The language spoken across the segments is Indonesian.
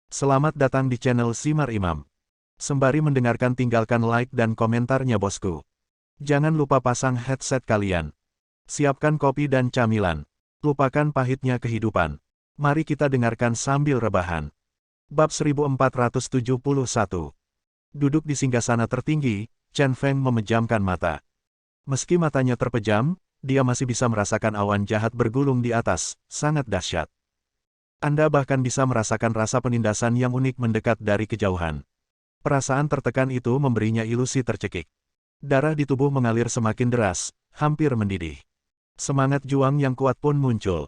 Selamat datang di channel Simar Imam. Sembari mendengarkan tinggalkan like dan komentarnya bosku. Jangan lupa pasang headset kalian. Siapkan kopi dan camilan. Lupakan pahitnya kehidupan. Mari kita dengarkan sambil rebahan. Bab 1471. Duduk di singgasana tertinggi, Chen Feng memejamkan mata. Meski matanya terpejam, dia masih bisa merasakan awan jahat bergulung di atas, sangat dahsyat. Anda bahkan bisa merasakan rasa penindasan yang unik mendekat dari kejauhan. Perasaan tertekan itu memberinya ilusi tercekik. Darah di tubuh mengalir semakin deras, hampir mendidih. Semangat juang yang kuat pun muncul.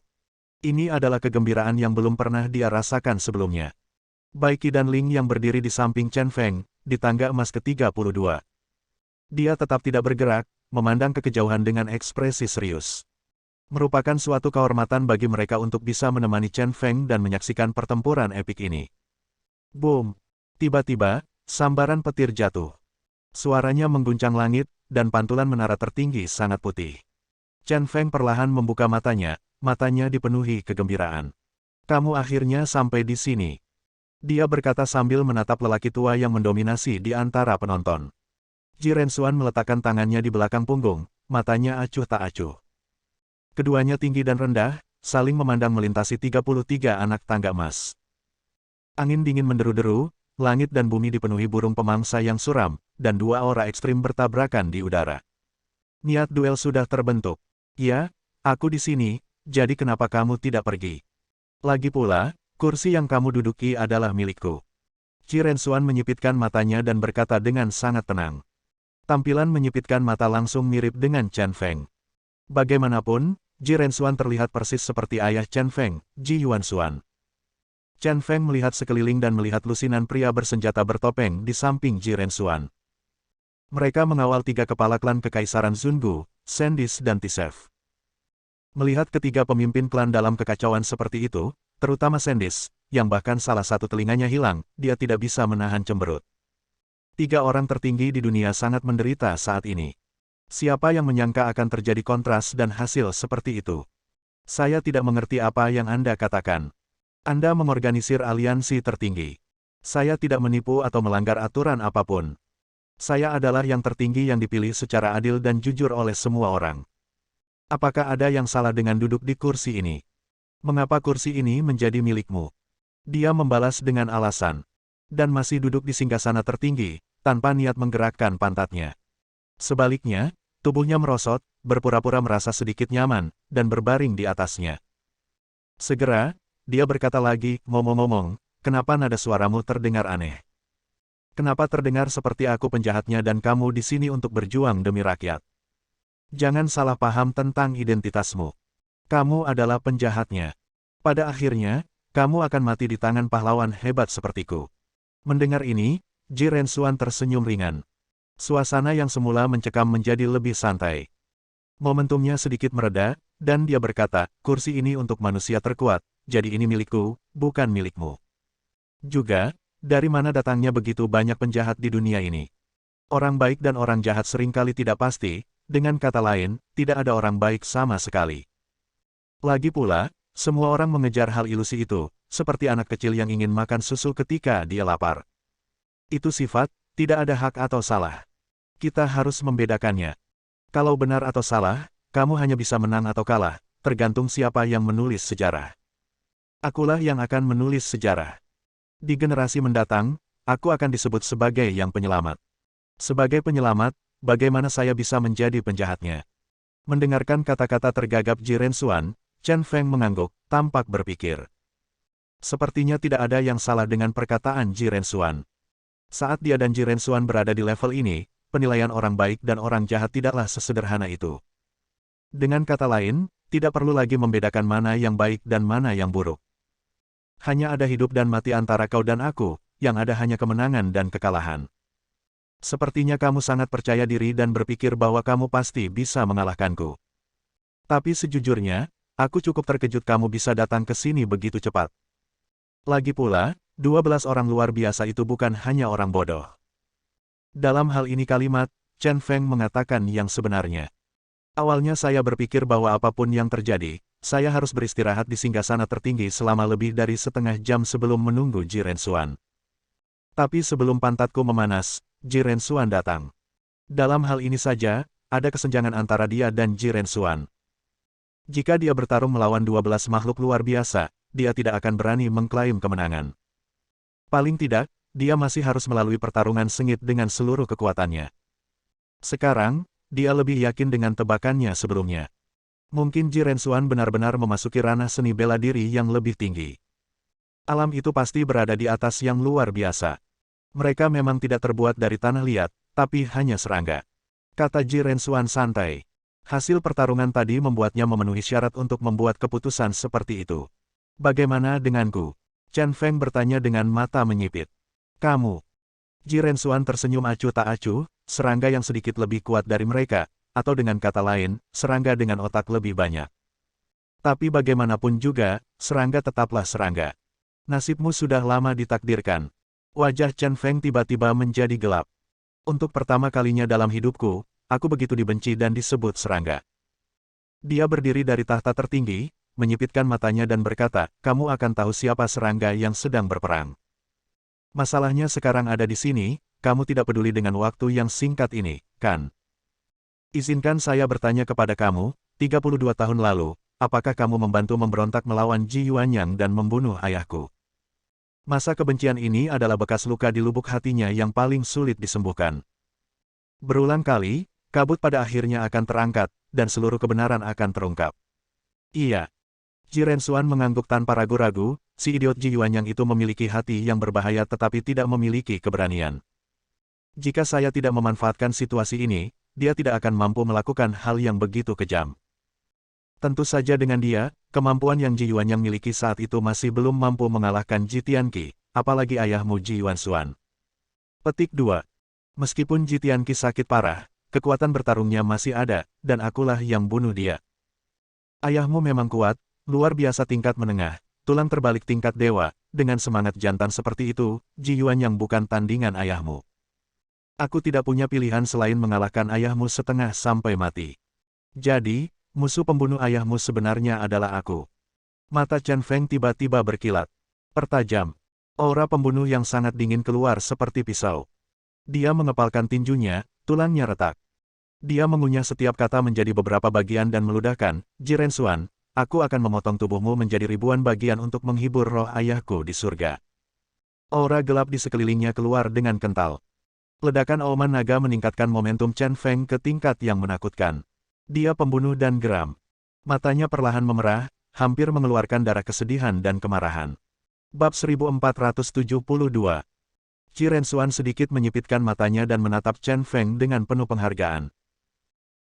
Ini adalah kegembiraan yang belum pernah dia rasakan sebelumnya. Bai Qi dan Ling yang berdiri di samping Chen Feng, di tangga emas ke-32. Dia tetap tidak bergerak, memandang ke kejauhan dengan ekspresi serius. Merupakan suatu kehormatan bagi mereka untuk bisa menemani Chen Feng dan menyaksikan pertempuran epik ini. Boom! Tiba-tiba, sambaran petir jatuh. Suaranya mengguncang langit, dan pantulan menara tertinggi sangat putih. Chen Feng perlahan membuka matanya dipenuhi kegembiraan. Kamu akhirnya sampai di sini. Dia berkata sambil menatap lelaki tua yang mendominasi di antara penonton. Ji Rensuan meletakkan tangannya di belakang punggung, matanya acuh tak acuh. Keduanya tinggi dan rendah, saling memandang melintasi 33 anak tangga emas. Angin dingin menderu-deru, langit dan bumi dipenuhi burung pemangsa yang suram, dan dua aura ekstrim bertabrakan di udara. Niat duel sudah terbentuk. Ya, aku di sini, jadi kenapa kamu tidak pergi? Lagi pula, kursi yang kamu duduki adalah milikku. Ji Rensuan menyipitkan matanya dan berkata dengan sangat tenang. Tampilan menyipitkan mata langsung mirip dengan Chen Feng. Bagaimanapun, Ji Rensuan terlihat persis seperti ayah Chen Feng, Ji Yuansuan. Chen Feng melihat sekeliling dan melihat lusinan pria bersenjata bertopeng di samping Ji Rensuan. Mereka mengawal tiga kepala klan Kekaisaran Zungu, Sendis dan Tisef. Melihat ketiga pemimpin klan dalam kekacauan seperti itu, terutama Sendis, yang bahkan salah satu telinganya hilang, dia tidak bisa menahan cemberut. Tiga orang tertinggi di dunia sangat menderita saat ini. Siapa yang menyangka akan terjadi kontras dan hasil seperti itu? Saya tidak mengerti apa yang Anda katakan. Anda mengorganisir aliansi tertinggi. Saya tidak menipu atau melanggar aturan apapun. Saya adalah yang tertinggi yang dipilih secara adil dan jujur oleh semua orang. Apakah ada yang salah dengan duduk di kursi ini? Mengapa kursi ini menjadi milikmu? Dia membalas dengan alasan. Dan masih duduk di singgasana tertinggi, tanpa niat menggerakkan pantatnya. Sebaliknya, tubuhnya merosot, berpura-pura merasa sedikit nyaman, dan berbaring di atasnya. Segera, dia berkata lagi, ngomong-ngomong, kenapa nada suaramu terdengar aneh? Kenapa terdengar seperti aku penjahatnya dan kamu di sini untuk berjuang demi rakyat? Jangan salah paham tentang identitasmu. Kamu adalah penjahatnya. Pada akhirnya, kamu akan mati di tangan pahlawan hebat sepertiku. Mendengar ini, Ji Rensuan tersenyum ringan. Suasana yang semula mencekam menjadi lebih santai. Momentumnya sedikit mereda, dan dia berkata, kursi ini untuk manusia terkuat, jadi ini milikku, bukan milikmu. Juga, dari mana datangnya begitu banyak penjahat di dunia ini? Orang baik dan orang jahat seringkali tidak pasti, dengan kata lain, tidak ada orang baik sama sekali. Lagi pula, semua orang mengejar hal ilusi itu, seperti anak kecil yang ingin makan susu ketika dia lapar. Itu sifat, tidak ada hak atau salah. Kita harus membedakannya. Kalau benar atau salah, kamu hanya bisa menang atau kalah, tergantung siapa yang menulis sejarah. Akulah yang akan menulis sejarah. Di generasi mendatang, aku akan disebut sebagai yang penyelamat. Sebagai penyelamat, bagaimana saya bisa menjadi penjahatnya? Mendengarkan kata-kata tergagap Ji Rensuan, Chen Feng mengangguk, tampak berpikir. Sepertinya tidak ada yang salah dengan perkataan Ji Rensuan. Saat dia dan Ji Rensuan berada di level ini, penilaian orang baik dan orang jahat tidaklah sesederhana itu. Dengan kata lain, tidak perlu lagi membedakan mana yang baik dan mana yang buruk. Hanya ada hidup dan mati antara kau dan aku, yang ada hanya kemenangan dan kekalahan. Sepertinya kamu sangat percaya diri dan berpikir bahwa kamu pasti bisa mengalahkanku. Tapi sejujurnya, aku cukup terkejut kamu bisa datang ke sini begitu cepat. Lagi pula, 12 orang luar biasa itu bukan hanya orang bodoh. Dalam hal ini kalimat, Chen Feng mengatakan yang sebenarnya. Awalnya saya berpikir bahwa apapun yang terjadi, saya harus beristirahat di singgasana tertinggi selama lebih dari setengah jam sebelum menunggu Ji Rensuan. Tapi sebelum pantatku memanas, Ji Rensuan datang. Dalam hal ini saja, ada kesenjangan antara dia dan Ji Rensuan. Jika dia bertarung melawan 12 makhluk luar biasa, dia tidak akan berani mengklaim kemenangan. Paling tidak, dia masih harus melalui pertarungan sengit dengan seluruh kekuatannya. Sekarang, dia lebih yakin dengan tebakannya sebelumnya. Mungkin Ji Rensuan benar-benar memasuki ranah seni bela diri yang lebih tinggi. Alam itu pasti berada di atas yang luar biasa. Mereka memang tidak terbuat dari tanah liat, tapi hanya serangga. Kata Ji Rensuan santai. Hasil pertarungan tadi membuatnya memenuhi syarat untuk membuat keputusan seperti itu. Bagaimana denganku? Chen Feng bertanya dengan mata menyipit. Kamu. Ji Rensuan tersenyum acuh tak acuh, serangga yang sedikit lebih kuat dari mereka, atau dengan kata lain, serangga dengan otak lebih banyak. Tapi bagaimanapun juga, serangga tetaplah serangga. Nasibmu sudah lama ditakdirkan. Wajah Chen Feng tiba-tiba menjadi gelap. Untuk pertama kalinya dalam hidupku, aku begitu dibenci dan disebut serangga. Dia berdiri dari tahta tertinggi, menyipitkan matanya dan berkata, kamu akan tahu siapa serangga yang sedang berperang. Masalahnya sekarang ada di sini, kamu tidak peduli dengan waktu yang singkat ini, kan? Izinkan saya bertanya kepada kamu, 32 tahun lalu, apakah kamu membantu memberontak melawan Ji Yuanyang dan membunuh ayahku? Masa kebencian ini adalah bekas luka di lubuk hatinya yang paling sulit disembuhkan. Berulang kali, kabut pada akhirnya akan terangkat, dan seluruh kebenaran akan terungkap. Iya. Ji Rensuan mengangguk tanpa ragu-ragu, si idiot Ji Yuanyang itu memiliki hati yang berbahaya tetapi tidak memiliki keberanian. Jika saya tidak memanfaatkan situasi ini, dia tidak akan mampu melakukan hal yang begitu kejam. Tentu saja dengan dia, kemampuan yang Ji Yuanyang miliki saat itu masih belum mampu mengalahkan Ji Tianqi, apalagi ayahmu Ji Yuansuan. Petik 2. Meskipun Ji Tianqi sakit parah, kekuatan bertarungnya masih ada, dan akulah yang bunuh dia. Ayahmu memang kuat, luar biasa tingkat menengah, tulang terbalik tingkat dewa, dengan semangat jantan seperti itu, Ji Yuanyang bukan tandingan ayahmu. Aku tidak punya pilihan selain mengalahkan ayahmu setengah sampai mati. Jadi, musuh pembunuh ayahmu sebenarnya adalah aku. Mata Chen Feng tiba-tiba berkilat. Pertajam. Aura pembunuh yang sangat dingin keluar seperti pisau. Dia mengepalkan tinjunya, tulangnya retak. Dia mengunyah setiap kata menjadi beberapa bagian dan meludahkan, Ji Rensuan, aku akan memotong tubuhmu menjadi ribuan bagian untuk menghibur roh ayahku di surga. Aura gelap di sekelilingnya keluar dengan kental. Ledakan auman naga meningkatkan momentum Chen Feng ke tingkat yang menakutkan. Dia pembunuh dan geram. Matanya perlahan memerah, hampir mengeluarkan darah kesedihan dan kemarahan. Bab 1472. Ji Rensuan sedikit menyipitkan matanya dan menatap Chen Feng dengan penuh penghargaan.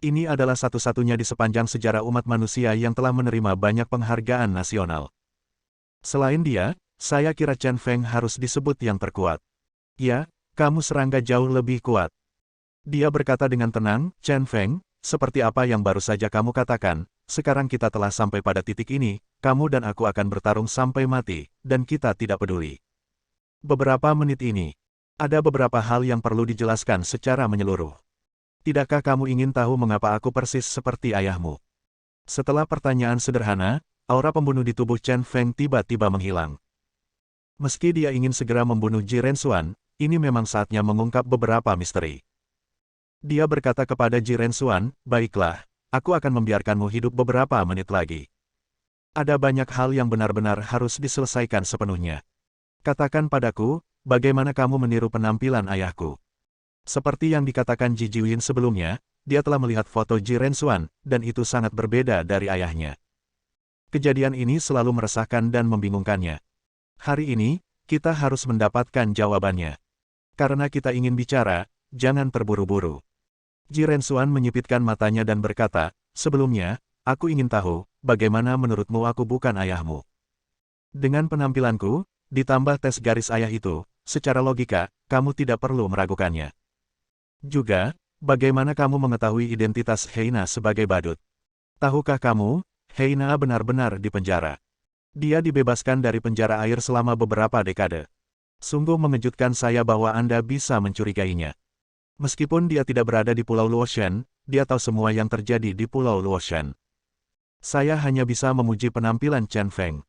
Ini adalah satu-satunya di sepanjang sejarah umat manusia yang telah menerima banyak penghargaan nasional. Selain dia, saya kira Chen Feng harus disebut yang terkuat. Ya, kamu serangga jauh lebih kuat. Dia berkata dengan tenang, Chen Feng, seperti apa yang baru saja kamu katakan, sekarang kita telah sampai pada titik ini, kamu dan aku akan bertarung sampai mati, dan kita tidak peduli. Beberapa menit ini, ada beberapa hal yang perlu dijelaskan secara menyeluruh. Tidakkah kamu ingin tahu mengapa aku persis seperti ayahmu? Setelah pertanyaan sederhana, aura pembunuh di tubuh Chen Feng tiba-tiba menghilang. Meski dia ingin segera membunuh Ji Rensuan, ini memang saatnya mengungkap beberapa misteri. Dia berkata kepada Ji Rensuan, baiklah, aku akan membiarkanmu hidup beberapa menit lagi. Ada banyak hal yang benar-benar harus diselesaikan sepenuhnya. Katakan padaku, bagaimana kamu meniru penampilan ayahku? Seperti yang dikatakan Ji Jiwin sebelumnya, dia telah melihat foto Ji Rensuan, dan itu sangat berbeda dari ayahnya. Kejadian ini selalu meresahkan dan membingungkannya. Hari ini, kita harus mendapatkan jawabannya. Karena kita ingin bicara, jangan terburu-buru. Ji Rensuan menyipitkan matanya dan berkata, sebelumnya, aku ingin tahu, bagaimana menurutmu aku bukan ayahmu? Dengan penampilanku, ditambah tes garis ayah itu, secara logika, kamu tidak perlu meragukannya. Juga, bagaimana kamu mengetahui identitas Heina sebagai badut? Tahukah kamu, Heina benar-benar dipenjara. Dia dibebaskan dari penjara air selama beberapa dekade. Sungguh mengejutkan saya bahwa Anda bisa mencurigainya. Meskipun dia tidak berada di Pulau Luoshan, dia tahu semua yang terjadi di Pulau Luoshan. Saya hanya bisa memuji penampilan Chen Feng.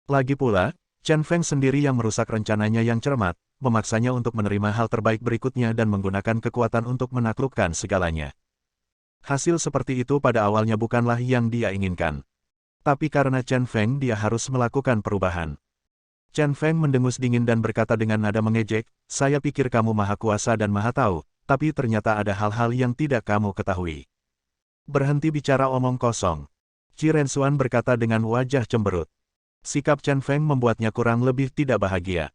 Lagi pula, Chen Feng sendiri yang merusak rencananya yang cermat, memaksanya untuk menerima hal terbaik berikutnya dan menggunakan kekuatan untuk menaklukkan segalanya. Hasil seperti itu pada awalnya bukanlah yang dia inginkan. Tapi karena Chen Feng dia harus melakukan perubahan. Chen Feng mendengus dingin dan berkata dengan nada mengejek, "Saya pikir kamu maha kuasa dan maha tahu, tapi ternyata ada hal-hal yang tidak kamu ketahui." Berhenti bicara omong kosong. Qi Renxuan berkata dengan wajah cemberut. Sikap Chen Feng membuatnya kurang lebih tidak bahagia.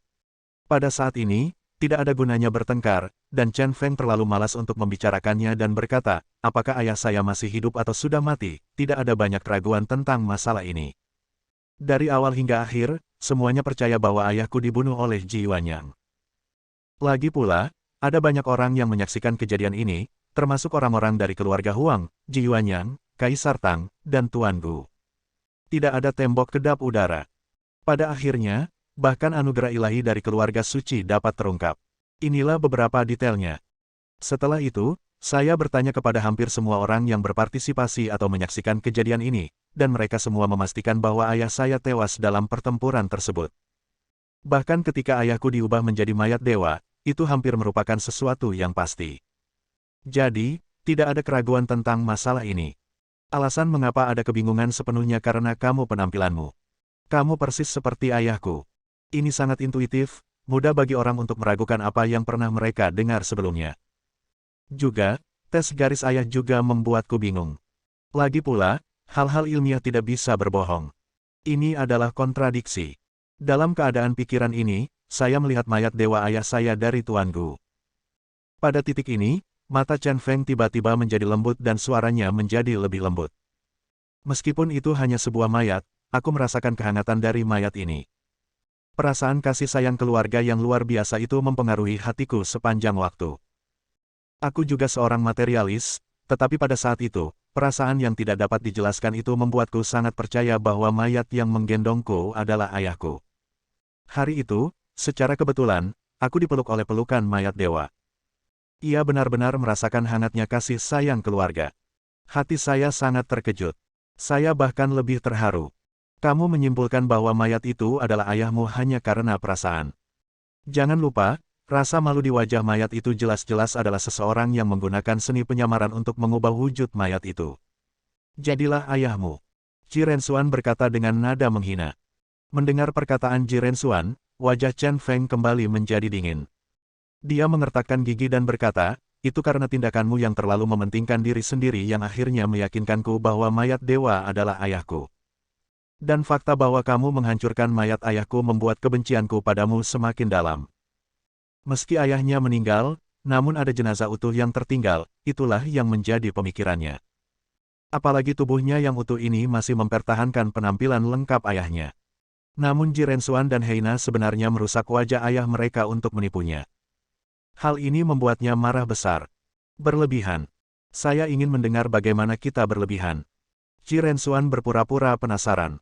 Pada saat ini, tidak ada gunanya bertengkar, dan Chen Feng terlalu malas untuk membicarakannya dan berkata, "Apakah ayah saya masih hidup atau sudah mati? Tidak ada banyak keraguan tentang masalah ini. Dari awal hingga akhir, semuanya percaya bahwa ayahku dibunuh oleh Ji Yuanyang. Lagi pula, ada banyak orang yang menyaksikan kejadian ini, termasuk orang-orang dari keluarga Huang, Ji Yuanyang, Kaisar Tang, dan Tuan Gu. Tidak ada tembok kedap udara. Pada akhirnya, bahkan anugerah ilahi dari keluarga suci dapat terungkap. Inilah beberapa detailnya. Setelah itu, saya bertanya kepada hampir semua orang yang berpartisipasi atau menyaksikan kejadian ini, dan mereka semua memastikan bahwa ayah saya tewas dalam pertempuran tersebut. Bahkan ketika ayahku diubah menjadi mayat dewa, itu hampir merupakan sesuatu yang pasti. Jadi, tidak ada keraguan tentang masalah ini. Alasan mengapa ada kebingungan sepenuhnya karena kamu penampilanmu. Kamu persis seperti ayahku. Ini sangat intuitif, mudah bagi orang untuk meragukan apa yang pernah mereka dengar sebelumnya. Juga, tes garis ayah juga membuatku bingung. Lagi pula, hal-hal ilmiah tidak bisa berbohong. Ini adalah kontradiksi. Dalam keadaan pikiran ini, saya melihat mayat dewa ayah saya dari Tuan Gu. Pada titik ini, mata Chen Feng tiba-tiba menjadi lembut dan suaranya menjadi lebih lembut. Meskipun itu hanya sebuah mayat, aku merasakan kehangatan dari mayat ini. Perasaan kasih sayang keluarga yang luar biasa itu mempengaruhi hatiku sepanjang waktu. Aku juga seorang materialis, tetapi pada saat itu, perasaan yang tidak dapat dijelaskan itu membuatku sangat percaya bahwa mayat yang menggendongku adalah ayahku. Hari itu, secara kebetulan, aku dipeluk oleh pelukan mayat dewa. Ia benar-benar merasakan hangatnya kasih sayang keluarga. Hati saya sangat terkejut. Saya bahkan lebih terharu. Kamu menyimpulkan bahwa mayat itu adalah ayahmu hanya karena perasaan. Jangan lupa, rasa malu di wajah mayat itu jelas-jelas adalah seseorang yang menggunakan seni penyamaran untuk mengubah wujud mayat itu. Jadilah ayahmu. Qi Renxuan berkata dengan nada menghina. Mendengar perkataan Qi Renxuan, wajah Chen Feng kembali menjadi dingin. Dia mengertakkan gigi dan berkata, "Itu karena tindakanmu yang terlalu mementingkan diri sendiri yang akhirnya meyakinkanku bahwa mayat dewa adalah ayahku. Dan fakta bahwa kamu menghancurkan mayat ayahku membuat kebencianku padamu semakin dalam. Meski ayahnya meninggal, namun ada jenazah utuh yang tertinggal, itulah yang menjadi pemikirannya. Apalagi tubuhnya yang utuh ini masih mempertahankan penampilan lengkap ayahnya." Namun Qi Renxuan dan Heina sebenarnya merusak wajah ayah mereka untuk menipunya. Hal ini membuatnya marah besar. Berlebihan. Saya ingin mendengar bagaimana kita berlebihan. Qi Renxuan berpura-pura penasaran.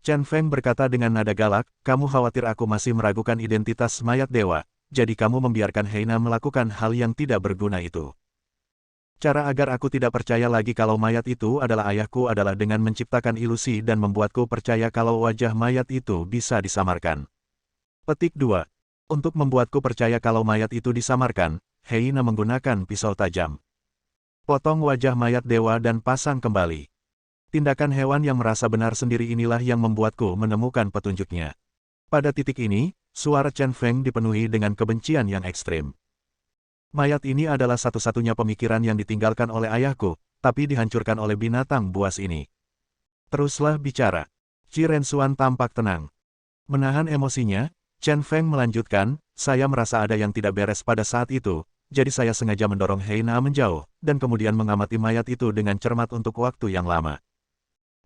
Chen Feng berkata dengan nada galak, "Kamu khawatir aku masih meragukan identitas mayat dewa, jadi kamu membiarkan Heina melakukan hal yang tidak berguna itu. Cara agar aku tidak percaya lagi kalau mayat itu adalah ayahku adalah dengan menciptakan ilusi dan membuatku percaya kalau wajah mayat itu bisa disamarkan." Petik 2. Untuk membuatku percaya kalau mayat itu disamarkan, Heina menggunakan pisau tajam. Potong wajah mayat dewa dan pasang kembali. Tindakan hewan yang merasa benar sendiri inilah yang membuatku menemukan petunjuknya. Pada titik ini, suara Chen Feng dipenuhi dengan kebencian yang ekstrim. Mayat ini adalah satu-satunya pemikiran yang ditinggalkan oleh ayahku, tapi dihancurkan oleh binatang buas ini. Teruslah bicara. Qi Renxuan tampak tenang. Menahan emosinya, Chen Feng melanjutkan, "Saya merasa ada yang tidak beres pada saat itu, jadi saya sengaja mendorong Heina menjauh, dan kemudian mengamati mayat itu dengan cermat untuk waktu yang lama.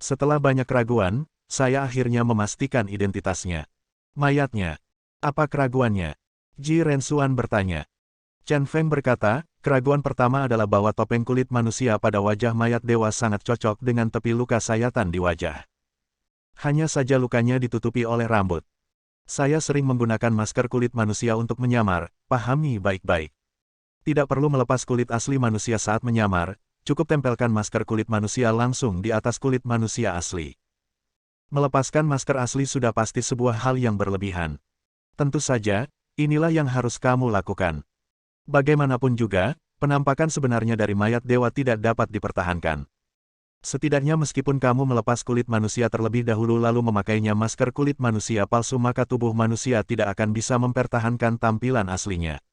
Setelah banyak keraguan, saya akhirnya memastikan identitasnya. Mayatnya. Apa keraguannya?" Qi Renxuan bertanya. Chen Feng berkata, "Keraguan pertama adalah bahwa topeng kulit manusia pada wajah mayat dewa sangat cocok dengan tepi luka sayatan di wajah. Hanya saja lukanya ditutupi oleh rambut. Saya sering menggunakan masker kulit manusia untuk menyamar, pahami baik-baik. Tidak perlu melepas kulit asli manusia saat menyamar, cukup tempelkan masker kulit manusia langsung di atas kulit manusia asli. Melepaskan masker asli sudah pasti sebuah hal yang berlebihan. Tentu saja, inilah yang harus kamu lakukan. Bagaimanapun juga, penampakan sebenarnya dari mayat dewa tidak dapat dipertahankan. Setidaknya meskipun kamu melepas kulit manusia terlebih dahulu lalu memakainya masker kulit manusia palsu maka tubuh manusia tidak akan bisa mempertahankan tampilan aslinya.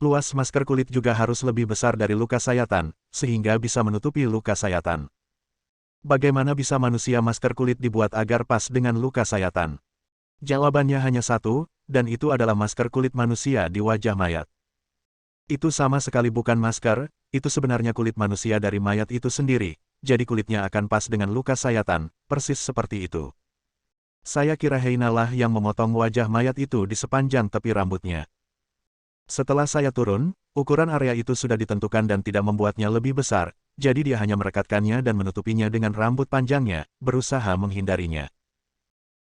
Luas masker kulit juga harus lebih besar dari luka sayatan, sehingga bisa menutupi luka sayatan. Bagaimana bisa manusia masker kulit dibuat agar pas dengan luka sayatan? Jawabannya hanya satu, dan itu adalah masker kulit manusia di wajah mayat. Itu sama sekali bukan masker, itu sebenarnya kulit manusia dari mayat itu sendiri, jadi kulitnya akan pas dengan luka sayatan, persis seperti itu. Saya kira Heina lah yang memotong wajah mayat itu di sepanjang tepi rambutnya. Setelah saya turun, ukuran area itu sudah ditentukan dan tidak membuatnya lebih besar, jadi dia hanya merekatkannya dan menutupinya dengan rambut panjangnya, berusaha menghindarinya.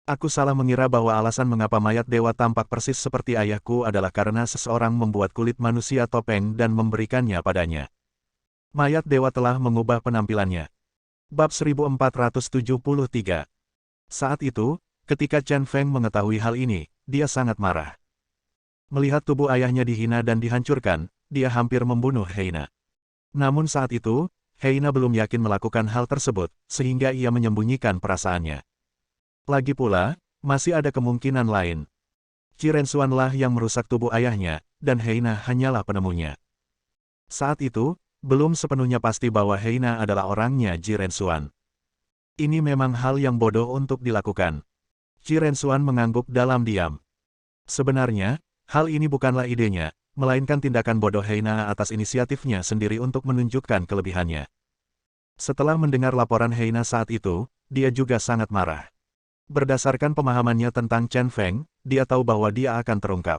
Aku salah mengira bahwa alasan mengapa mayat dewa tampak persis seperti ayahku adalah karena seseorang membuat kulit manusia topeng dan memberikannya padanya. Mayat dewa telah mengubah penampilannya. Bab 1473. Saat itu, ketika Chen Feng mengetahui hal ini, dia sangat marah. Melihat tubuh ayahnya dihina dan dihancurkan, dia hampir membunuh Heina. Namun saat itu, Heina belum yakin melakukan hal tersebut, sehingga ia menyembunyikan perasaannya. Lagi pula, masih ada kemungkinan lain. Ji Rensuan lah yang merusak tubuh ayahnya, dan Heina hanyalah penemunya. Saat itu, belum sepenuhnya pasti bahwa Heina adalah orangnya Ji Rensuan. Ini memang hal yang bodoh untuk dilakukan. Ji Rensuan mengangguk dalam diam. Sebenarnya, hal ini bukanlah idenya, melainkan tindakan bodoh Heina atas inisiatifnya sendiri untuk menunjukkan kelebihannya. Setelah mendengar laporan Heina saat itu, dia juga sangat marah. Berdasarkan pemahamannya tentang Chen Feng, dia tahu bahwa dia akan terungkap.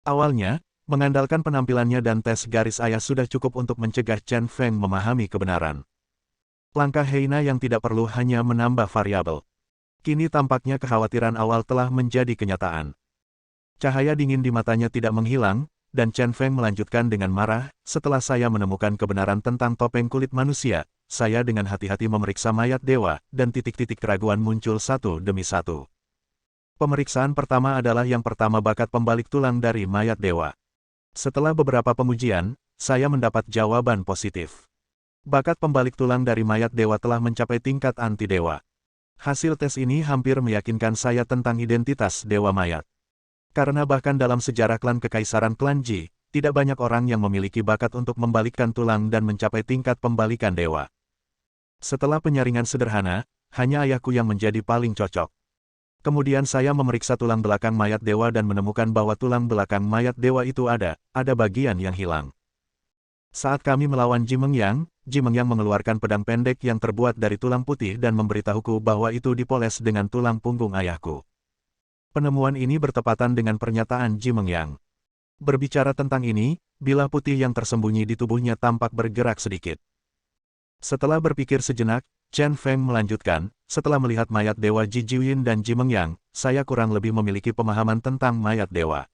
Awalnya, mengandalkan penampilannya dan tes garis ayah sudah cukup untuk mencegah Chen Feng memahami kebenaran. Langkah Heina yang tidak perlu hanya menambah variabel. Kini tampaknya kekhawatiran awal telah menjadi kenyataan. Cahaya dingin di matanya tidak menghilang, dan Chen Feng melanjutkan dengan marah, setelah saya menemukan kebenaran tentang topeng kulit manusia, saya dengan hati-hati memeriksa mayat dewa, dan titik-titik keraguan muncul satu demi satu. Pemeriksaan pertama adalah yang pertama bakat pembalik tulang dari mayat dewa. Setelah beberapa pemujian, saya mendapat jawaban positif. Bakat pembalik tulang dari mayat dewa telah mencapai tingkat anti-dewa. Hasil tes ini hampir meyakinkan saya tentang identitas dewa mayat. Karena bahkan dalam sejarah klan kekaisaran klan Ji, tidak banyak orang yang memiliki bakat untuk membalikkan tulang dan mencapai tingkat pembalikan dewa. Setelah penyaringan sederhana, hanya ayahku yang menjadi paling cocok. Kemudian saya memeriksa tulang belakang mayat dewa dan menemukan bahwa tulang belakang mayat dewa itu ada bagian yang hilang. Saat kami melawan Ji Mengyang mengeluarkan pedang pendek yang terbuat dari tulang putih dan memberitahuku bahwa itu dipoles dengan tulang punggung ayahku. Penemuan ini bertepatan dengan pernyataan Ji Mengyang. Berbicara tentang ini, bilah putih yang tersembunyi di tubuhnya tampak bergerak sedikit. Setelah berpikir sejenak, Chen Feng melanjutkan, setelah melihat mayat dewa Ji Jiuyin dan Ji Mengyang, saya kurang lebih memiliki pemahaman tentang mayat dewa.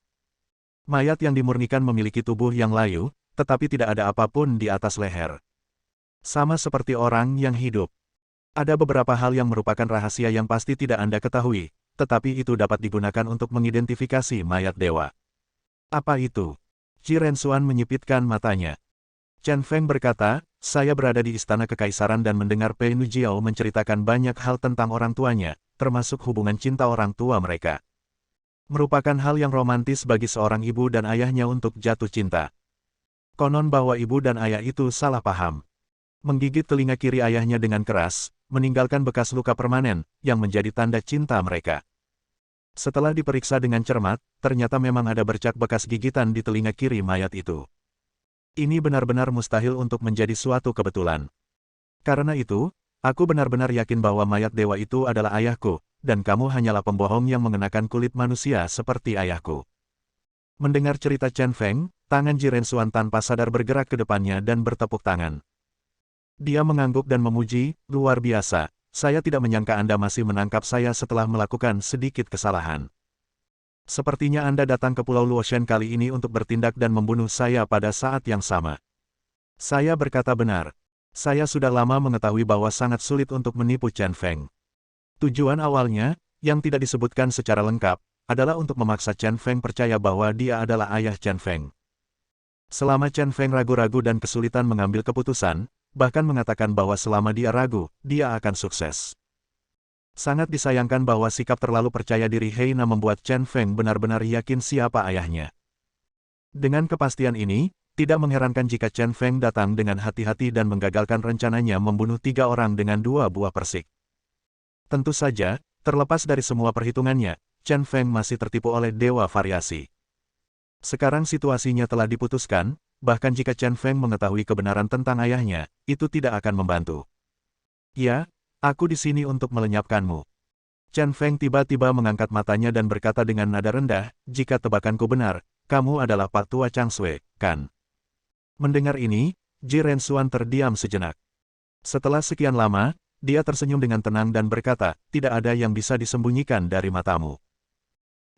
Mayat yang dimurnikan memiliki tubuh yang layu, tetapi tidak ada apapun di atas leher. Sama seperti orang yang hidup. Ada beberapa hal yang merupakan rahasia yang pasti tidak Anda ketahui, tetapi itu dapat digunakan untuk mengidentifikasi mayat dewa. Apa itu? Ji Rensuan menyipitkan matanya. Chen Feng berkata, saya berada di istana kekaisaran dan mendengar Pei Nujiao menceritakan banyak hal tentang orang tuanya, termasuk hubungan cinta orang tua mereka. Merupakan hal yang romantis bagi seorang ibu dan ayahnya untuk jatuh cinta. Konon bahwa ibu dan ayah itu salah paham. Menggigit telinga kiri ayahnya dengan keras, meninggalkan bekas luka permanen, yang menjadi tanda cinta mereka. Setelah diperiksa dengan cermat, ternyata memang ada bercak bekas gigitan di telinga kiri mayat itu. Ini benar-benar mustahil untuk menjadi suatu kebetulan. Karena itu, aku benar-benar yakin bahwa mayat dewa itu adalah ayahku, dan kamu hanyalah pembohong yang mengenakan kulit manusia seperti ayahku. Mendengar cerita Chen Feng, tangan Ji Rensuan tanpa sadar bergerak ke depannya dan bertepuk tangan. Dia mengangguk dan memuji, luar biasa, saya tidak menyangka Anda masih menangkap saya setelah melakukan sedikit kesalahan. Sepertinya Anda datang ke Pulau Luoshen kali ini untuk bertindak dan membunuh saya pada saat yang sama. Saya berkata benar. Saya sudah lama mengetahui bahwa sangat sulit untuk menipu Chen Feng. Tujuan awalnya, yang tidak disebutkan secara lengkap, adalah untuk memaksa Chen Feng percaya bahwa dia adalah ayah Chen Feng. Selama Chen Feng ragu-ragu dan kesulitan mengambil keputusan, bahkan mengatakan bahwa selama dia ragu, dia akan sukses. Sangat disayangkan bahwa sikap terlalu percaya diri Heina membuat Chen Feng benar-benar yakin siapa ayahnya. Dengan kepastian ini, tidak mengherankan jika Chen Feng datang dengan hati-hati dan menggagalkan rencananya membunuh 3 orang dengan 2 buah persik. Tentu saja, terlepas dari semua perhitungannya, Chen Feng masih tertipu oleh Dewa Variasi. Sekarang situasinya telah diputuskan, bahkan jika Chen Feng mengetahui kebenaran tentang ayahnya, itu tidak akan membantu. Ya, aku di sini untuk melenyapkanmu. Chen Feng tiba-tiba mengangkat matanya dan berkata dengan nada rendah, jika tebakanku benar, kamu adalah Pak Tua Changsui, kan? Mendengar ini, Ji Rensuan terdiam sejenak. Setelah sekian lama, dia tersenyum dengan tenang dan berkata, tidak ada yang bisa disembunyikan dari matamu.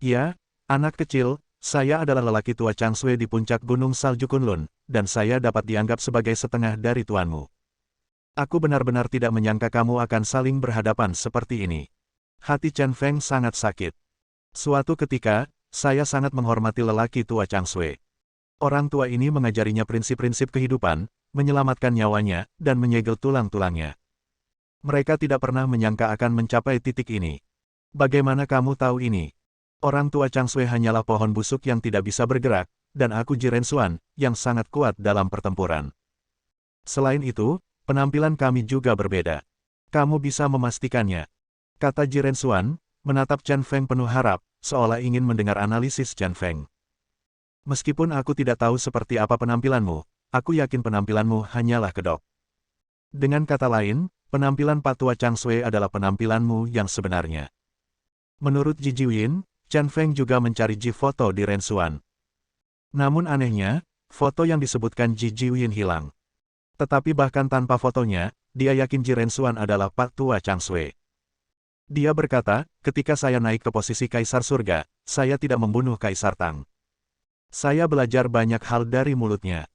Ya, anak kecil, saya adalah lelaki tua Changsui di puncak Gunung Salju Kunlun, dan saya dapat dianggap sebagai setengah dari tuanmu. Aku benar-benar tidak menyangka kamu akan saling berhadapan seperti ini. Hati Chen Feng sangat sakit. Suatu ketika, saya sangat menghormati lelaki tua Changsui. Orang tua ini mengajarinya prinsip-prinsip kehidupan, menyelamatkan nyawanya, dan menyegel tulang-tulangnya. Mereka tidak pernah menyangka akan mencapai titik ini. Bagaimana kamu tahu ini? Orang tua Changsui hanyalah pohon busuk yang tidak bisa bergerak, dan aku Ji Rensuan, yang sangat kuat dalam pertempuran. Selain itu, penampilan kami juga berbeda. Kamu bisa memastikannya. Kata Ji Rensuan, menatap Chen Feng penuh harap, seolah ingin mendengar analisis Chen Feng. Meskipun aku tidak tahu seperti apa penampilanmu, aku yakin penampilanmu hanyalah kedok. Dengan kata lain, penampilan Pak Tua Changsui adalah penampilanmu yang sebenarnya. Menurut Ji Jiwin, Chen Feng juga mencari Ji foto di Rensuan. Namun anehnya, foto yang disebutkan Ji Jiwin hilang. Tetapi bahkan tanpa fotonya, dia yakin Ji Rensuan adalah Pak Tua Changsui. Dia berkata, ketika saya naik ke posisi Kaisar Surga, saya tidak membunuh Kaisar Tang. Saya belajar banyak hal dari mulutnya.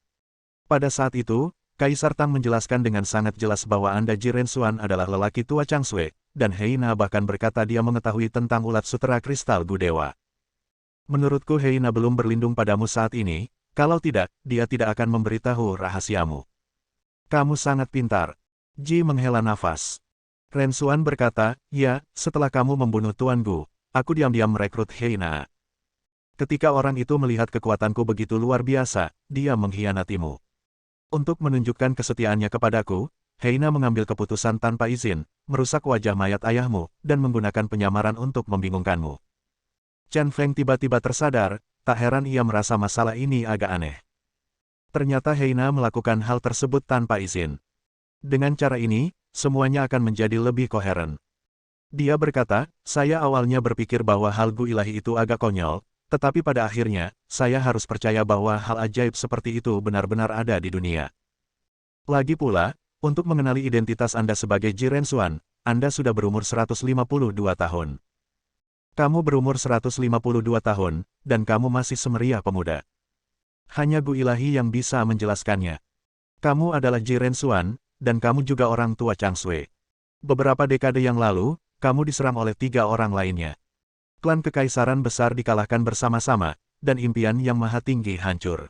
Pada saat itu, Kaisar Tang menjelaskan dengan sangat jelas bahwa Anda Ji Rensuan adalah lelaki tua Changsui, dan Heina bahkan berkata dia mengetahui tentang ulat sutera kristal Gudewa. Menurutku Heina belum berlindung padamu saat ini, kalau tidak, dia tidak akan memberitahu rahasiamu. Kamu sangat pintar. Ji menghela nafas. Rensuan berkata, ya, setelah kamu membunuh Tuan Gu, aku diam-diam merekrut Heina. Ketika orang itu melihat kekuatanku begitu luar biasa, dia mengkhianatimu. Untuk menunjukkan kesetiaannya kepadaku, Heina mengambil keputusan tanpa izin, merusak wajah mayat ayahmu, dan menggunakan penyamaran untuk membingungkanmu. Chen Feng tiba-tiba tersadar, tak heran ia merasa masalah ini agak aneh. Ternyata Heina melakukan hal tersebut tanpa izin. Dengan cara ini, semuanya akan menjadi lebih koheren. Dia berkata, saya awalnya berpikir bahwa hal gu ilahi itu agak konyol, tetapi pada akhirnya, saya harus percaya bahwa hal ajaib seperti itu benar-benar ada di dunia. Lagi pula, untuk mengenali identitas Anda sebagai Ji Rensuan, Anda sudah berumur 152 tahun. Kamu berumur 152 tahun, dan kamu masih semeriah pemuda. Hanya Gu Ilahi yang bisa menjelaskannya. Kamu adalah Ji Rensuan, dan kamu juga orang tua Changsui. Beberapa dekade yang lalu, kamu diserang oleh 3 orang lainnya. Klan Kekaisaran Besar dikalahkan bersama-sama, dan impian yang maha tinggi hancur.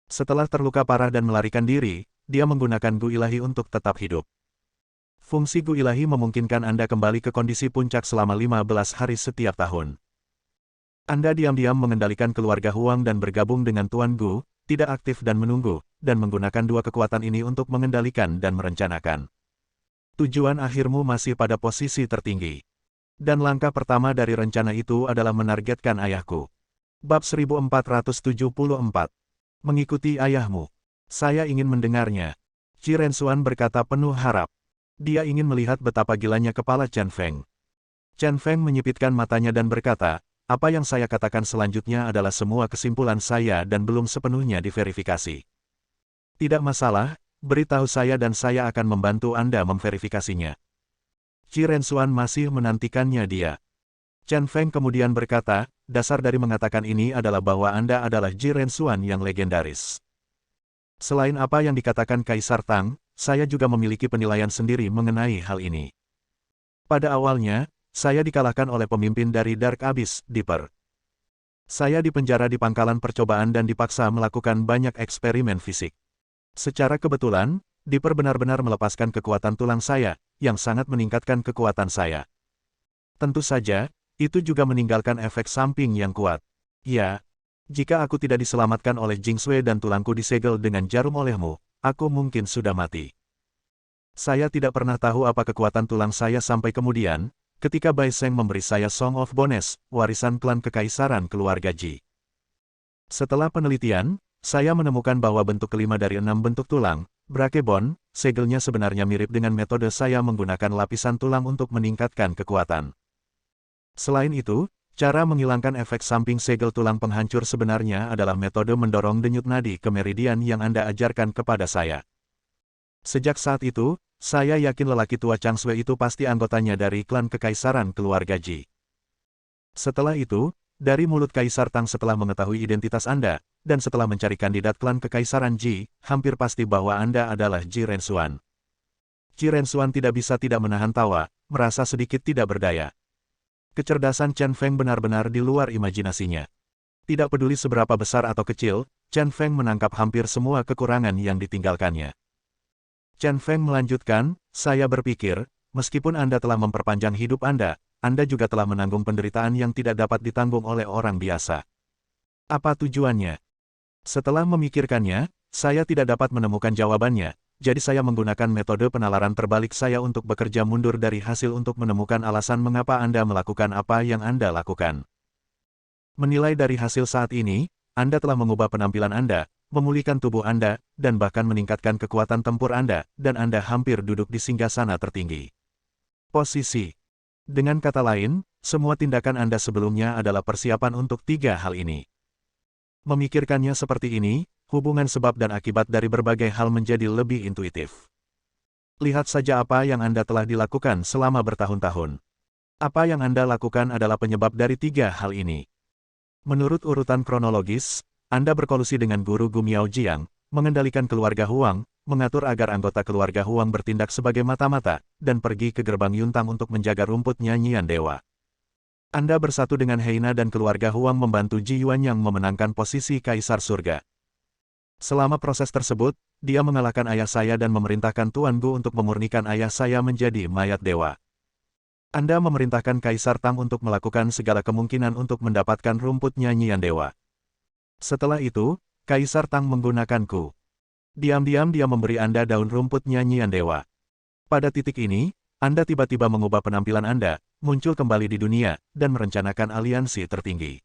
Setelah terluka parah dan melarikan diri, dia menggunakan Gu Ilahi untuk tetap hidup. Fungsi Gu Ilahi memungkinkan Anda kembali ke kondisi puncak selama 15 hari setiap tahun. Anda diam-diam mengendalikan keluarga Huang dan bergabung dengan Tuan Gu, tidak aktif dan menunggu, dan menggunakan 2 kekuatan ini untuk mengendalikan dan merencanakan. Tujuan akhirmu masih pada posisi tertinggi. Dan langkah pertama dari rencana itu adalah menargetkan ayahku. Bab 1474. Mengikuti ayahmu. Saya ingin mendengarnya. Ji Rensuan berkata penuh harap. Dia ingin melihat betapa gilanya kepala Chen Feng. Chen Feng menyipitkan matanya dan berkata, apa yang saya katakan selanjutnya adalah semua kesimpulan saya dan belum sepenuhnya diverifikasi. Tidak masalah, beritahu saya dan saya akan membantu Anda memverifikasinya. Ji Rensuan masih menantikannya dia. Chen Feng kemudian berkata, dasar dari mengatakan ini adalah bahwa Anda adalah Ji Rensuan yang legendaris. Selain apa yang dikatakan Kaisar Tang, saya juga memiliki penilaian sendiri mengenai hal ini. Pada awalnya, saya dikalahkan oleh pemimpin dari Dark Abyss, Dipper. Saya dipenjara di pangkalan percobaan dan dipaksa melakukan banyak eksperimen fisik. Secara kebetulan, Dipper benar-benar melepaskan kekuatan tulang saya, yang sangat meningkatkan kekuatan saya. Tentu saja, itu juga meninggalkan efek samping yang kuat. Ya, jika aku tidak diselamatkan oleh Jing Sui dan tulangku disegel dengan jarum olehmu, aku mungkin sudah mati. Saya tidak pernah tahu apa kekuatan tulang saya sampai kemudian, ketika Bai Sheng memberi saya Song of Bones, warisan klan kekaisaran keluarga Ji. Setelah penelitian, saya menemukan bahwa bentuk kelima dari 6 bentuk tulang, Brakebon, segelnya sebenarnya mirip dengan metode saya menggunakan lapisan tulang untuk meningkatkan kekuatan. Selain itu, cara menghilangkan efek samping segel tulang penghancur sebenarnya adalah metode mendorong denyut nadi ke meridian yang Anda ajarkan kepada saya. Sejak saat itu, saya yakin lelaki tua Chang Sui itu pasti anggotanya dari klan kekaisaran keluarga Ji. Setelah itu, dari mulut Kaisar Tang setelah mengetahui identitas Anda, dan setelah mencari kandidat klan kekaisaran Ji, hampir pasti bahwa Anda adalah Ji Rensuan. Ji Rensuan tidak bisa tidak menahan tawa, merasa sedikit tidak berdaya. Kecerdasan Chen Feng benar-benar di luar imajinasinya. Tidak peduli seberapa besar atau kecil, Chen Feng menangkap hampir semua kekurangan yang ditinggalkannya. Chen Feng melanjutkan, saya berpikir, meskipun Anda telah memperpanjang hidup Anda juga telah menanggung penderitaan yang tidak dapat ditanggung oleh orang biasa. Apa tujuannya? Setelah memikirkannya, saya tidak dapat menemukan jawabannya, jadi saya menggunakan metode penalaran terbalik saya untuk bekerja mundur dari hasil untuk menemukan alasan mengapa Anda melakukan apa yang Anda lakukan. Menilai dari hasil saat ini, Anda telah mengubah penampilan Anda, memulihkan tubuh Anda, dan bahkan meningkatkan kekuatan tempur Anda, dan Anda hampir duduk di singgasana tertinggi. Posisi. Dengan kata lain, semua tindakan Anda sebelumnya adalah persiapan untuk 3 hal ini. Memikirkannya seperti ini, hubungan sebab dan akibat dari berbagai hal menjadi lebih intuitif. Lihat saja apa yang Anda telah dilakukan selama bertahun-tahun. Apa yang Anda lakukan adalah penyebab dari 3 hal ini. Menurut urutan kronologis, Anda berkolusi dengan guru Gu Miao Jiang, mengendalikan keluarga Huang, mengatur agar anggota keluarga Huang bertindak sebagai mata-mata, dan pergi ke gerbang Yuntang untuk menjaga rumput nyanyian dewa. Anda bersatu dengan Heina dan keluarga Huang membantu Ji Yuan yang memenangkan posisi Kaisar Surga. Selama proses tersebut, dia mengalahkan ayah saya dan memerintahkan Tuan Gu untuk memurnikan ayah saya menjadi mayat dewa. Anda memerintahkan Kaisar Tang untuk melakukan segala kemungkinan untuk mendapatkan rumput nyanyian dewa. Setelah itu, Kaisar Tang menggunakanku. Diam-diam dia memberi Anda daun rumput nyanyian dewa. Pada titik ini, Anda tiba-tiba mengubah penampilan Anda, muncul kembali di dunia, dan merencanakan aliansi tertinggi.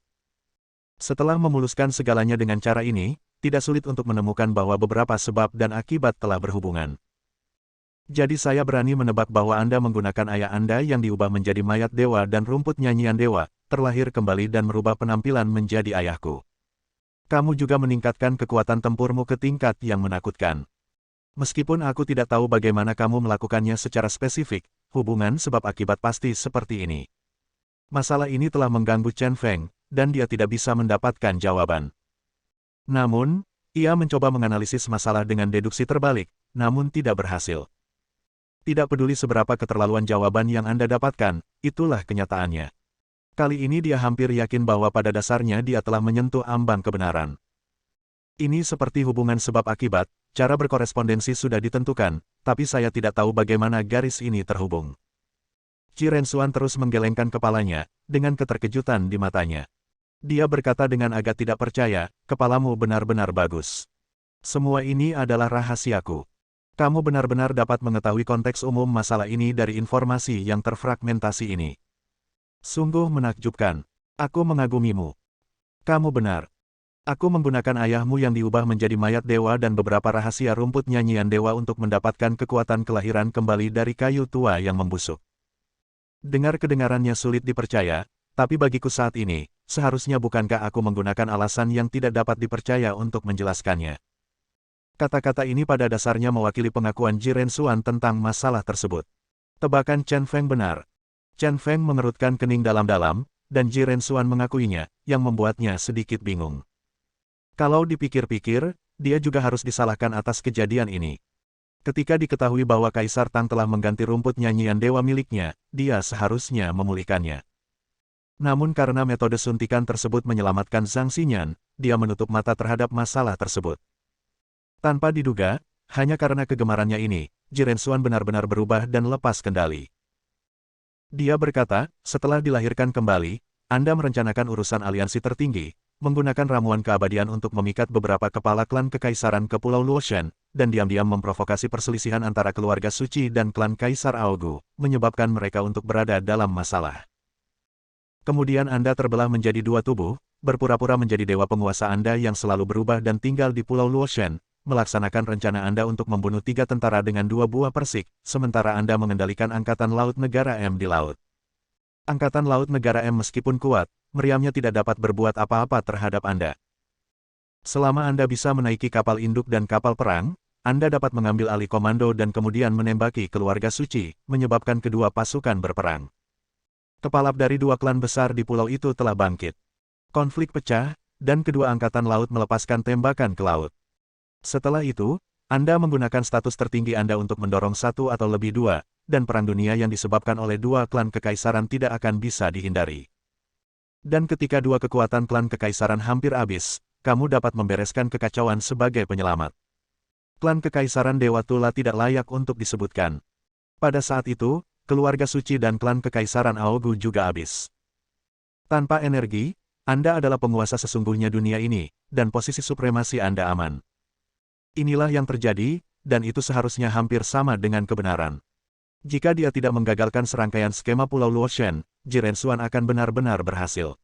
Setelah memuluskan segalanya dengan cara ini, tidak sulit untuk menemukan bahwa beberapa sebab dan akibat telah berhubungan. Jadi saya berani menebak bahwa Anda menggunakan ayah Anda yang diubah menjadi mayat dewa dan rumput nyanyian dewa, terlahir kembali dan merubah penampilan menjadi ayahku. Kamu juga meningkatkan kekuatan tempurmu ke tingkat yang menakutkan. Meskipun aku tidak tahu bagaimana kamu melakukannya secara spesifik, hubungan sebab akibat pasti seperti ini. Masalah ini telah mengganggu Chen Feng, dan dia tidak bisa mendapatkan jawaban. Namun, ia mencoba menganalisis masalah dengan deduksi terbalik, namun tidak berhasil. Tidak peduli seberapa keterlaluan jawaban yang Anda dapatkan, itulah kenyataannya. Kali ini dia hampir yakin bahwa pada dasarnya dia telah menyentuh ambang kebenaran. Ini seperti hubungan sebab akibat, cara berkorespondensi sudah ditentukan, tapi saya tidak tahu bagaimana garis ini terhubung. Ji Rensuan terus menggelengkan kepalanya, dengan keterkejutan di matanya. Dia berkata dengan agak tidak percaya, kepalamu benar-benar bagus. Semua ini adalah rahasiaku. Kamu benar-benar dapat mengetahui konteks umum masalah ini dari informasi yang terfragmentasi ini. Sungguh menakjubkan. Aku mengagumimu. Kamu benar. Aku menggunakan ayahmu yang diubah menjadi mayat dewa dan beberapa rahasia rumput nyanyian dewa untuk mendapatkan kekuatan kelahiran kembali dari kayu tua yang membusuk. Dengar kedengarannya sulit dipercaya, tapi bagiku saat ini, seharusnya bukankah aku menggunakan alasan yang tidak dapat dipercaya untuk menjelaskannya. Kata-kata ini pada dasarnya mewakili pengakuan Ji Rensuan tentang masalah tersebut. Tebakan Chen Feng benar. Chen Feng mengerutkan kening dalam-dalam, dan Ji Rensuan mengakuinya, yang membuatnya sedikit bingung. Kalau dipikir-pikir, dia juga harus disalahkan atas kejadian ini. Ketika diketahui bahwa Kaisar Tang telah mengganti rumput nyanyian dewa miliknya, dia seharusnya memulihkannya. Namun karena metode suntikan tersebut menyelamatkan Zhang Xinyan, dia menutup mata terhadap masalah tersebut. Tanpa diduga, hanya karena kegemarannya ini, Jiren Xuan benar-benar berubah dan lepas kendali. Dia berkata, setelah dilahirkan kembali, Anda merencanakan urusan aliansi tertinggi, menggunakan ramuan keabadian untuk memikat beberapa kepala klan kekaisaran ke Pulau Luoshan, dan diam-diam memprovokasi perselisihan antara keluarga suci dan klan Kaisar Aogu, menyebabkan mereka untuk berada dalam masalah. Kemudian Anda terbelah menjadi dua tubuh, berpura-pura menjadi dewa penguasa Anda yang selalu berubah dan tinggal di Pulau Luoshan, melaksanakan rencana Anda untuk membunuh 3 tentara dengan 2 buah persik, sementara Anda mengendalikan Angkatan Laut Negara M di laut. Angkatan Laut Negara M meskipun kuat, meriamnya tidak dapat berbuat apa-apa terhadap Anda. Selama Anda bisa menaiki kapal induk dan kapal perang, Anda dapat mengambil alih komando dan kemudian menembaki keluarga suci, menyebabkan kedua pasukan berperang. Kepala dari 2 klan besar di pulau itu telah bangkit. Konflik pecah, dan kedua angkatan laut melepaskan tembakan ke laut. Setelah itu, Anda menggunakan status tertinggi Anda untuk mendorong 1 atau lebih 2, dan perang dunia yang disebabkan oleh 2 klan kekaisaran tidak akan bisa dihindari. Dan ketika 2 kekuatan klan kekaisaran hampir habis, kamu dapat membereskan kekacauan sebagai penyelamat. Klan kekaisaran Dewa Tula tidak layak untuk disebutkan. Pada saat itu, keluarga suci dan klan kekaisaran Aogu juga habis. Tanpa energi, Anda adalah penguasa sesungguhnya dunia ini, dan posisi supremasi Anda aman. Inilah yang terjadi, dan itu seharusnya hampir sama dengan kebenaran. Jika dia tidak menggagalkan serangkaian skema Pulau Luoshan, Jiren Xuan akan benar-benar berhasil.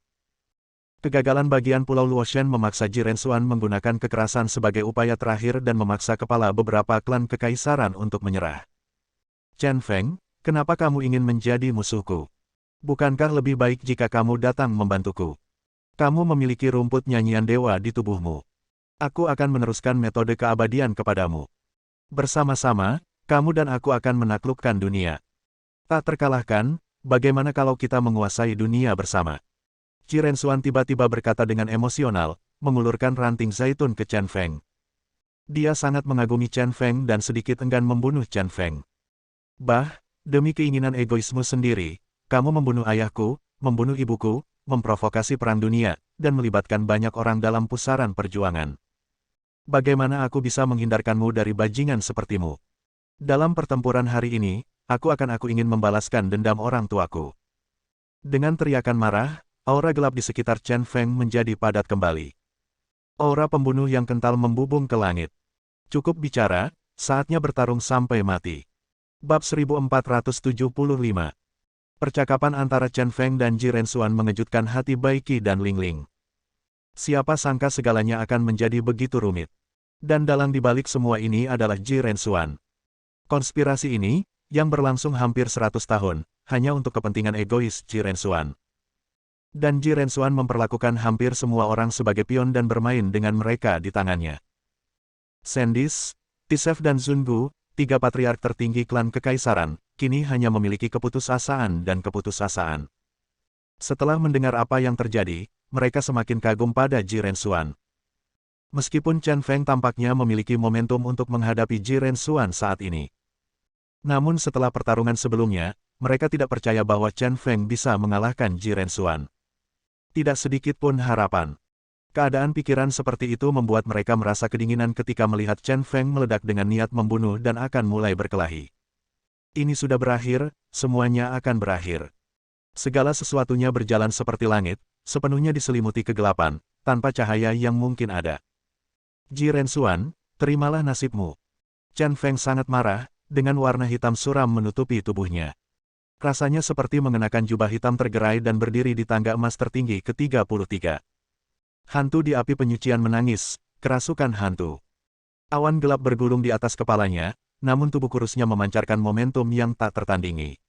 Kegagalan bagian Pulau Luoshan memaksa Jiren Xuan menggunakan kekerasan sebagai upaya terakhir dan memaksa kepala beberapa klan kekaisaran untuk menyerah. Chen Feng, kenapa kamu ingin menjadi musuhku? Bukankah lebih baik jika kamu datang membantuku? Kamu memiliki rumput nyanyian dewa di tubuhmu. Aku akan meneruskan metode keabadian kepadamu. Bersama-sama, kamu dan aku akan menaklukkan dunia. Tak terkalahkan, bagaimana kalau kita menguasai dunia bersama? Jiren Xuan tiba-tiba berkata dengan emosional, mengulurkan ranting zaitun ke Chen Feng. Dia sangat mengagumi Chen Feng dan sedikit enggan membunuh Chen Feng. Bah, demi keinginan egoismu sendiri, kamu membunuh ayahku, membunuh ibuku, memprovokasi perang dunia, dan melibatkan banyak orang dalam pusaran perjuangan. Bagaimana aku bisa menghindarkanmu dari bajingan sepertimu? Dalam pertempuran hari ini, aku ingin membalaskan dendam orang tuaku. Dengan teriakan marah, aura gelap di sekitar Chen Feng menjadi padat kembali. Aura pembunuh yang kental membubung ke langit. Cukup bicara, saatnya bertarung sampai mati. Bab 1475. Percakapan antara Chen Feng dan Jiren Xuan mengejutkan hati Bai Qi dan Ling Ling. Siapa sangka segalanya akan menjadi begitu rumit. Dan dalang dibalik semua ini adalah Jiren Xuan. Konspirasi ini, yang berlangsung hampir 100 tahun, hanya untuk kepentingan egois Jiren Xuan. Dan Jiren Xuan memperlakukan hampir semua orang sebagai pion dan bermain dengan mereka di tangannya. Sendis, Tisef dan Zungu, 3 patriark tertinggi klan kekaisaran, kini hanya memiliki keputusasaan dan keputusasaan. Setelah mendengar apa yang terjadi, mereka semakin kagum pada Jiren Xuan. Meskipun Chen Feng tampaknya memiliki momentum untuk menghadapi Jiren Xuan saat ini. Namun setelah pertarungan sebelumnya, mereka tidak percaya bahwa Chen Feng bisa mengalahkan Jiren Xuan. Tidak sedikit pun harapan. Keadaan pikiran seperti itu membuat mereka merasa kedinginan ketika melihat Chen Feng meledak dengan niat membunuh dan akan mulai berkelahi. Ini sudah berakhir, semuanya akan berakhir. Segala sesuatunya berjalan seperti langit, sepenuhnya diselimuti kegelapan, tanpa cahaya yang mungkin ada. Jiren Xuan, terimalah nasibmu. Chen Feng sangat marah, dengan warna hitam suram menutupi tubuhnya. Rasanya seperti mengenakan jubah hitam tergerai dan berdiri di tangga emas tertinggi ke-33. Hantu di api penyucian menangis, kerasukan hantu. Awan gelap bergulung di atas kepalanya, namun tubuh kurusnya memancarkan momentum yang tak tertandingi.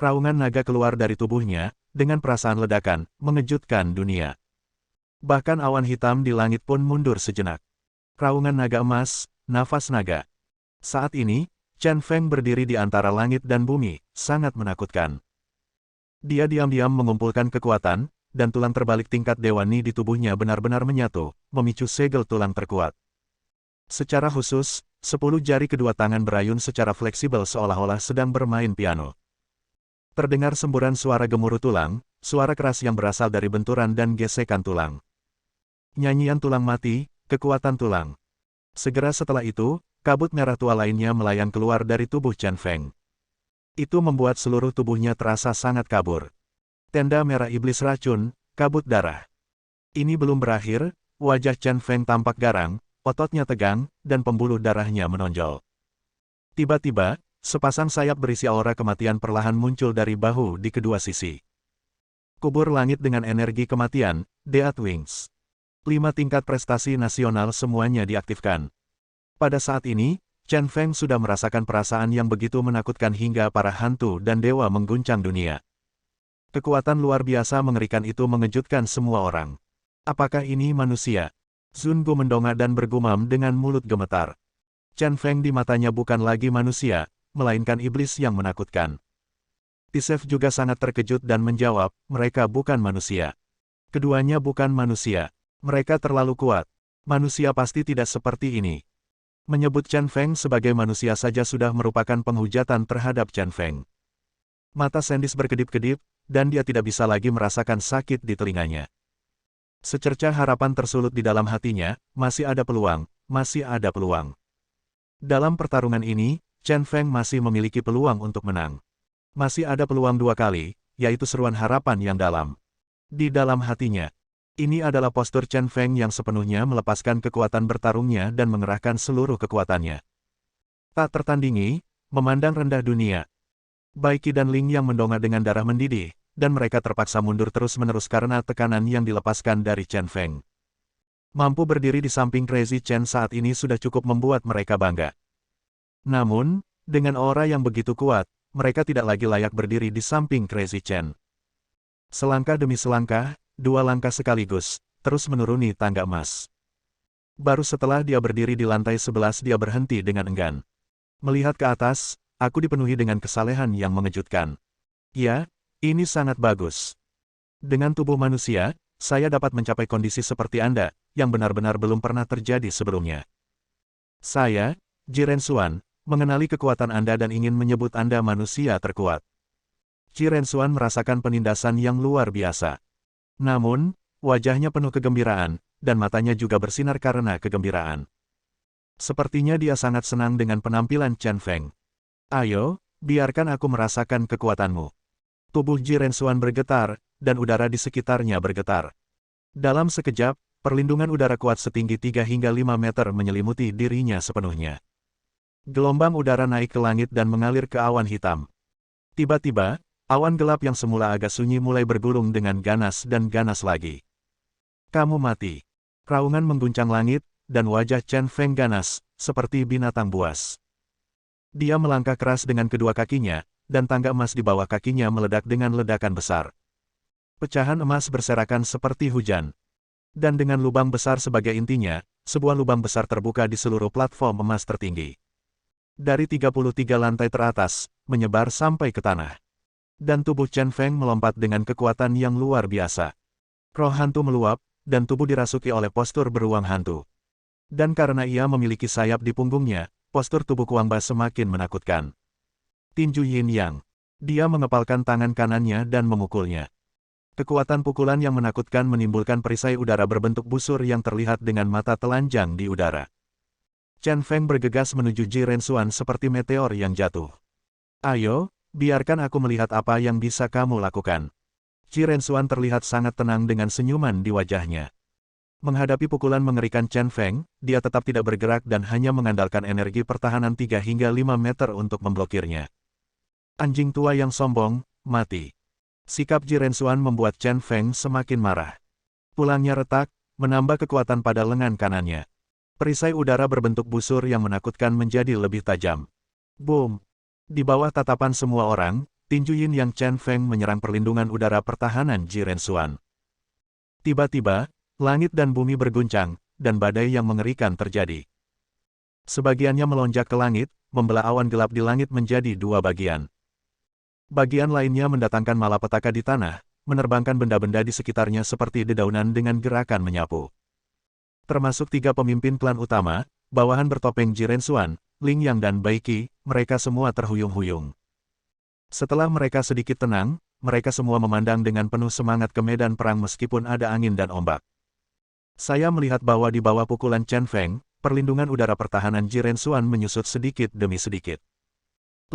Raungan naga keluar dari tubuhnya, dengan perasaan ledakan, mengejutkan dunia. Bahkan awan hitam di langit pun mundur sejenak. Raungan naga emas, nafas naga. Saat ini, Chen Feng berdiri di antara langit dan bumi, sangat menakutkan. Dia diam-diam mengumpulkan kekuatan, dan tulang terbalik tingkat Dewa Ni di tubuhnya benar-benar menyatu, memicu segel tulang terkuat. Secara khusus, 10 jari kedua tangan berayun secara fleksibel seolah-olah sedang bermain piano. Terdengar semburan suara gemuruh tulang, suara keras yang berasal dari benturan dan gesekan tulang. Nyanyian tulang mati, kekuatan tulang. Segera setelah itu, kabut merah tua lainnya melayang keluar dari tubuh Chen Feng. Itu membuat seluruh tubuhnya terasa sangat kabur. Tenda merah iblis racun, kabut darah. Ini belum berakhir, wajah Chen Feng tampak garang, ototnya tegang, dan pembuluh darahnya menonjol. Tiba-tiba, sepasang sayap berisi aura kematian perlahan muncul dari bahu di kedua sisi. Kubur langit dengan energi kematian, Death Wings. 5 tingkat prestasi nasional semuanya diaktifkan. Pada saat ini, Chen Feng sudah merasakan perasaan yang begitu menakutkan hingga para hantu dan dewa mengguncang dunia. Kekuatan luar biasa mengerikan itu mengejutkan semua orang. Apakah ini manusia? Zun Gu mendongak dan bergumam dengan mulut gemetar. Chen Feng di matanya bukan lagi manusia, melainkan iblis yang menakutkan. Tisef juga sangat terkejut dan menjawab, mereka bukan manusia. Keduanya bukan manusia. Mereka terlalu kuat. Manusia pasti tidak seperti ini. Menyebut Chen Feng sebagai manusia saja sudah merupakan penghujatan terhadap Chen Feng. Mata Sandis berkedip-kedip, dan dia tidak bisa lagi merasakan sakit di telinganya. Secercah harapan tersulut di dalam hatinya, masih ada peluang, masih ada peluang. Dalam pertarungan ini, Chen Feng masih memiliki peluang untuk menang. Masih ada peluang 2 kali, yaitu seruan harapan yang dalam. Di dalam hatinya, ini adalah postur Chen Feng yang sepenuhnya melepaskan kekuatan bertarungnya dan mengerahkan seluruh kekuatannya. Tak tertandingi, memandang rendah dunia. Baiki dan Ling yang mendongak dengan darah mendidih, dan mereka terpaksa mundur terus-menerus karena tekanan yang dilepaskan dari Chen Feng. Mampu berdiri di samping Crazy Chen saat ini sudah cukup membuat mereka bangga. Namun, dengan aura yang begitu kuat, mereka tidak lagi layak berdiri di samping Crazy Chen. Selangkah demi selangkah, 2 langkah sekaligus, terus menuruni tangga emas. Baru setelah dia berdiri di lantai 11 dia berhenti dengan enggan. Melihat ke atas, aku dipenuhi dengan kesalehan yang mengejutkan. Ya, ini sangat bagus. Dengan tubuh manusia, saya dapat mencapai kondisi seperti Anda, yang benar-benar belum pernah terjadi sebelumnya. Saya, Jiren Xuan, mengenali kekuatan Anda dan ingin menyebut Anda manusia terkuat. Jiren Xuan merasakan penindasan yang luar biasa. Namun, wajahnya penuh kegembiraan, dan matanya juga bersinar karena kegembiraan. Sepertinya dia sangat senang dengan penampilan Chen Feng. Ayo, biarkan aku merasakan kekuatanmu. Tubuh Jiren Xuan bergetar, dan udara di sekitarnya bergetar. Dalam sekejap, perlindungan udara kuat setinggi 3 hingga 5 meter menyelimuti dirinya sepenuhnya. Gelombang udara naik ke langit dan mengalir ke awan hitam. Tiba-tiba, awan gelap yang semula agak sunyi mulai bergulung dengan ganas dan ganas lagi. Kamu mati. Raungan mengguncang langit, dan wajah Chen Feng ganas, seperti binatang buas. Dia melangkah keras dengan kedua kakinya, dan tangga emas di bawah kakinya meledak dengan ledakan besar. Pecahan emas berserakan seperti hujan. Dan dengan lubang besar sebagai intinya, sebuah lubang besar terbuka di seluruh platform emas tertinggi. Dari 33 lantai teratas, menyebar sampai ke tanah. Dan tubuh Chen Feng melompat dengan kekuatan yang luar biasa. Roh hantu meluap, dan tubuh dirasuki oleh postur beruang hantu. Dan karena ia memiliki sayap di punggungnya, postur tubuh Kuangba semakin menakutkan. Tinju Yin Yang. Dia mengepalkan tangan kanannya dan memukulnya. Kekuatan pukulan yang menakutkan menimbulkan perisai udara berbentuk busur yang terlihat dengan mata telanjang di udara. Chen Feng bergegas menuju Jiren Xuan seperti meteor yang jatuh. Ayo, biarkan aku melihat apa yang bisa kamu lakukan. Jiren Xuan terlihat sangat tenang dengan senyuman di wajahnya. Menghadapi pukulan mengerikan Chen Feng, dia tetap tidak bergerak dan hanya mengandalkan energi pertahanan 3 hingga 5 meter untuk memblokirnya. Anjing tua yang sombong, mati. Sikap Jiren Xuan membuat Chen Feng semakin marah. Tulangnya retak, menambah kekuatan pada lengan kanannya. Perisai udara berbentuk busur yang menakutkan menjadi lebih tajam. Boom! Di bawah tatapan semua orang, tinju Yin Yang Chen Feng menyerang perlindungan udara pertahanan Jiren Xuan. Tiba-tiba, langit dan bumi berguncang, dan badai yang mengerikan terjadi. Sebagiannya melonjak ke langit, membelah awan gelap di langit menjadi 2 bagian. Bagian lainnya mendatangkan malapetaka di tanah, menerbangkan benda-benda di sekitarnya seperti dedaunan dengan gerakan menyapu. Termasuk 3 pemimpin klan utama, bawahan bertopeng Jirensuan, Ling Yang dan Baiki, mereka semua terhuyung-huyung. Setelah mereka sedikit tenang, mereka semua memandang dengan penuh semangat ke medan perang meskipun ada angin dan ombak. Saya melihat bahwa di bawah pukulan Chen Feng, perlindungan udara pertahanan Jirensuan menyusut sedikit demi sedikit.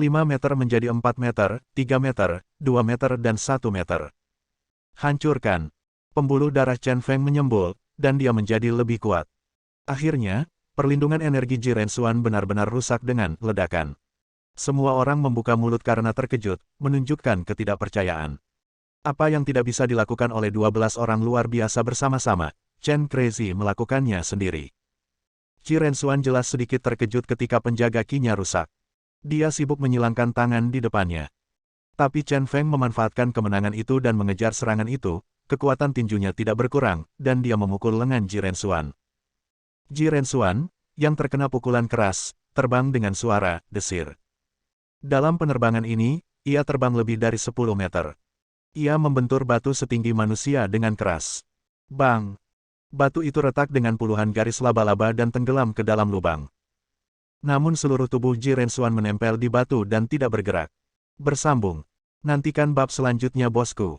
5 meter menjadi 4 meter, 3 meter, 2 meter dan 1 meter. Hancurkan. Pembuluh darah Chen Feng menyembul, dan dia menjadi lebih kuat. Akhirnya, perlindungan energi Jirensuan benar-benar rusak dengan ledakan. Semua orang membuka mulut karena terkejut, menunjukkan ketidakpercayaan. Apa yang tidak bisa dilakukan oleh 12 orang luar biasa bersama-sama, Chen Crazy melakukannya sendiri. Jirensuan jelas sedikit terkejut ketika penjaga Qi-nya rusak. Dia sibuk menyilangkan tangan di depannya. Tapi Chen Feng memanfaatkan kemenangan itu dan mengejar serangan itu, kekuatan tinjunya tidak berkurang, dan dia memukul lengan Jirensuan. Jirensuan, yang terkena pukulan keras, terbang dengan suara desir. Dalam penerbangan ini, ia terbang lebih dari 10 meter. Ia membentur batu setinggi manusia dengan keras. Bang! Batu itu retak dengan puluhan garis laba-laba dan tenggelam ke dalam lubang. Namun seluruh tubuh Jirensuan menempel di batu dan tidak bergerak. Bersambung. Nantikan bab selanjutnya bosku.